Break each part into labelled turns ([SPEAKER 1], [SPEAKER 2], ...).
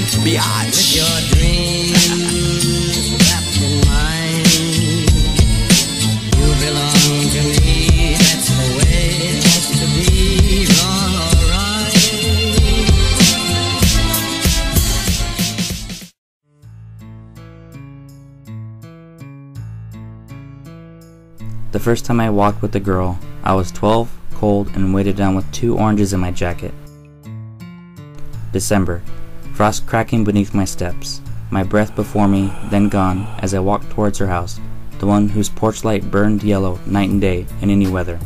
[SPEAKER 1] With your dreams wrapped in mine, you belong to me. That's the way it has to be. Wrong or
[SPEAKER 2] right. The first time I walked with a girl, I was 12, cold, and weighted down with 2 oranges in my jacket. December. Frost cracking beneath my steps, my breath before me, then gone, as I walked towards her house, the one whose porch light burned yellow night and day in any weather.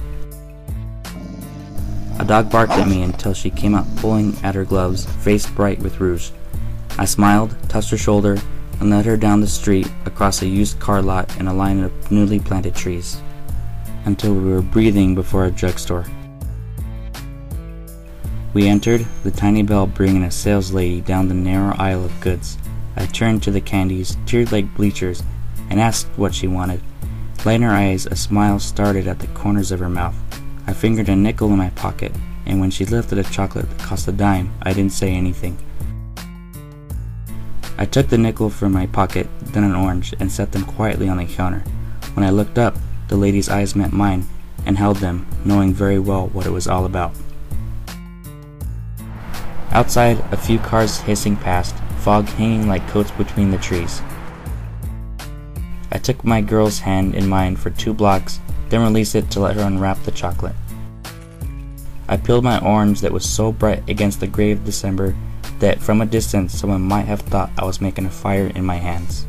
[SPEAKER 2] A dog barked at me until she came out pulling at her gloves, face bright with rouge. I smiled, touched her shoulder, and led her down the street, across a used car lot and a line of newly planted trees, until we were breathing before a drugstore. We entered, the tiny bell bringing a saleslady down the narrow aisle of goods. I turned to the candies, tiered like bleachers, and asked what she wanted. Light in her eyes, a smile started at the corners of her mouth. I fingered a nickel in my pocket, and when she lifted a chocolate that cost a dime, I didn't say anything. I took the nickel from my pocket, then an orange, and set them quietly on the counter. When I looked up, the lady's eyes met mine, and held them, knowing very well what it was all about. Outside, a few cars hissing past, fog hanging like coats between the trees. I took my girl's hand in mine for 2 blocks, then released it to let her unwrap the chocolate. I peeled my orange that was so bright against the gray of December that from a distance someone might have thought I was making a fire in my hands.